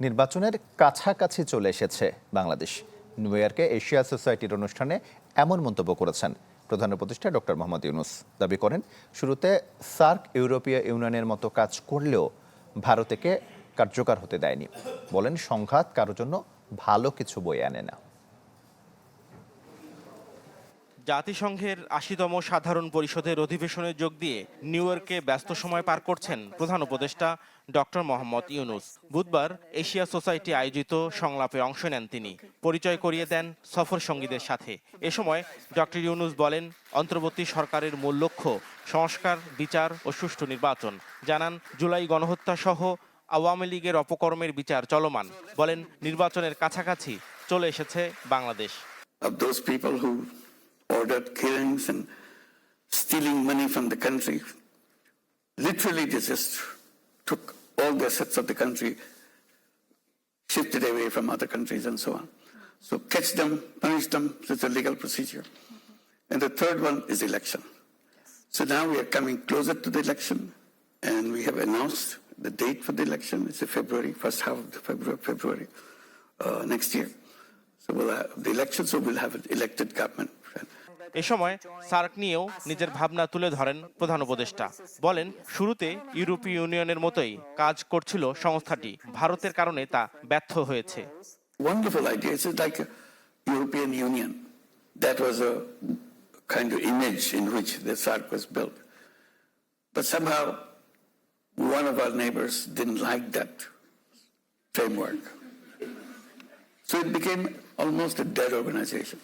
নির্বাচনের কাছাকাছি চলে এসেছে বাংলাদেশ। নিউ ইয়র্কে এশিয়া সোসাইটির অনুষ্ঠানে এমন মন্তব্য করেছেন প্রধান উপদেষ্টা ডক্টর মোহাম্মদ ইউনূস। দাবি করেন, শুরুতে সার্ক ইউরোপীয় ইউনিয়নের মতো কাজ করলেও ভারতকে কার্যকর হতে দেয়নি। বলেন, সংঘাত কারোর জন্য ভালো কিছু বয়ে আনে না। জাতিসংঘের ৮০তম সাধারণ পরিষদের অধিবেশনে যোগ দিয়ে নিউ ইয়র্কে ব্যস্ত সময় পার করছেন প্রধান উপদেষ্টা ডক্টর মোহাম্মদ ইউনূস। বুধবার এশিয়া সোসাইটি আয়োজিত সংলাপে অংশ নেন তিনি। পরিচয় করিয়ে দেন সফর সঙ্গীদের সাথে। এ সময় ডক্টর ইউনূস বলেন, অন্তর্বর্তী সরকারের মূল লক্ষ্য সংস্কার, বিচার ও সুষ্ঠু নির্বাচন। জানান, জুলাই গণহত্যা সহ আওয়ামী লীগের অপকর্মের বিচার চলমান। বলেন, নির্বাচনের কাছাকাছি চলে এসেছে Bangladesh. Ordered killings and stealing money from the country. Literally, they just took all the assets of the country, shifted away from other countries and so on. So catch them, punish them, it's a legal procedure. And the third one is election. So now we are coming closer to the election, and we have announced the date for the election. It's February, first half of the February next year. So we'll have the election, so we'll have an elected government. এ সময় SAARC নিয়েও নিজের ভাবনা তুলে ধরেন প্রধান উপদেষ্টা। বলেন, শুরুতে ইউরোপীয় ইউনিয়নের মতোই কাজ করছিল সংস্থাটি, ভারতের কারণে তা ব্যর্থ হয়েছে। Wonderful idea. It's like a European Union. That was a kind of image in which the SARC was built. But somehow one of our neighbors didn't like that framework. So it became almost a dead organization.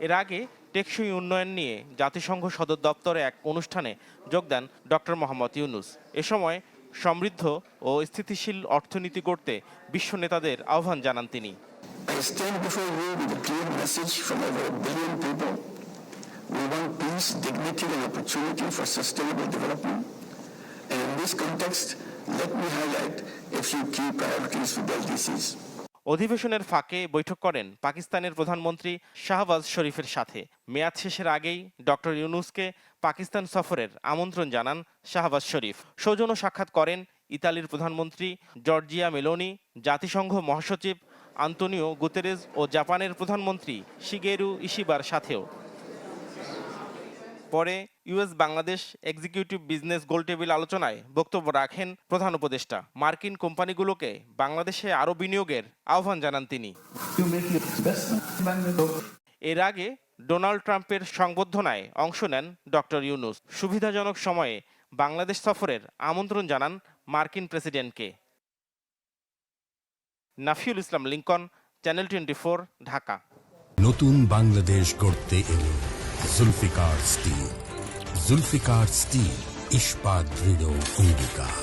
এর আগে টেকসই উন্নয়ন নিয়ে জাতিসংঘ সদর দপ্তরে এক অনুষ্ঠানে যোগ দেন ডক্টর মোহাম্মদ ইউনূস। এ সময় সমৃদ্ধ ও স্থিতিশীল অর্থনীতি গড়তে বিশ্ব নেতাদের আহ্বান জানান তিনি। অধিবেশনের ফাঁকে বৈঠক করেন পাকিস্তানের প্রধানমন্ত্রী শাহবাজ শরীফের সাথে। মেয়াদ শেষের আগেই ডক্টর ইউনূসকে পাকিস্তান সফরের আমন্ত্রণ জানান শাহবাজ শরীফ। সৌজন্য সাক্ষাৎ করেন ইতালির প্রধানমন্ত্রী জর্জিয়া মেলোনি, জাতিসংঘ মহাসচিব আন্তোনিও গুতেরেস ও জাপানের প্রধানমন্ত্রী শিগেরু ইশিবার সাথেও। পরে ইউএস বাংলাদেশ এক্সিকিউটিভ বিজনেস গোলটেবিল আলোচনায় বক্তব্য রাখেন প্রধান উপদেষ্টা। মার্কিন কোম্পানিগুলোকে বাংলাদেশে আরও বিনিয়োগের আহ্বান জানান তিনি। এর আগে ডোনাল্ড ট্রাম্পের সংবর্ধনায় অংশ নেন ডক্টর ইউনূস। সুবিধাজনক সময়ে বাংলাদেশ সফরের আমন্ত্রণ জানান মার্কিন প্রেসিডেন্টকে। নাফিউল ইসলাম লিংকন, চ্যানেল 24, ঢাকা। নতুন বাংলাদেশ গড়তে এলো জুলফিকার স্টিল। জুলফিকার স্টিল, ইস্পাত দৃঢ় অঙ্গীকার।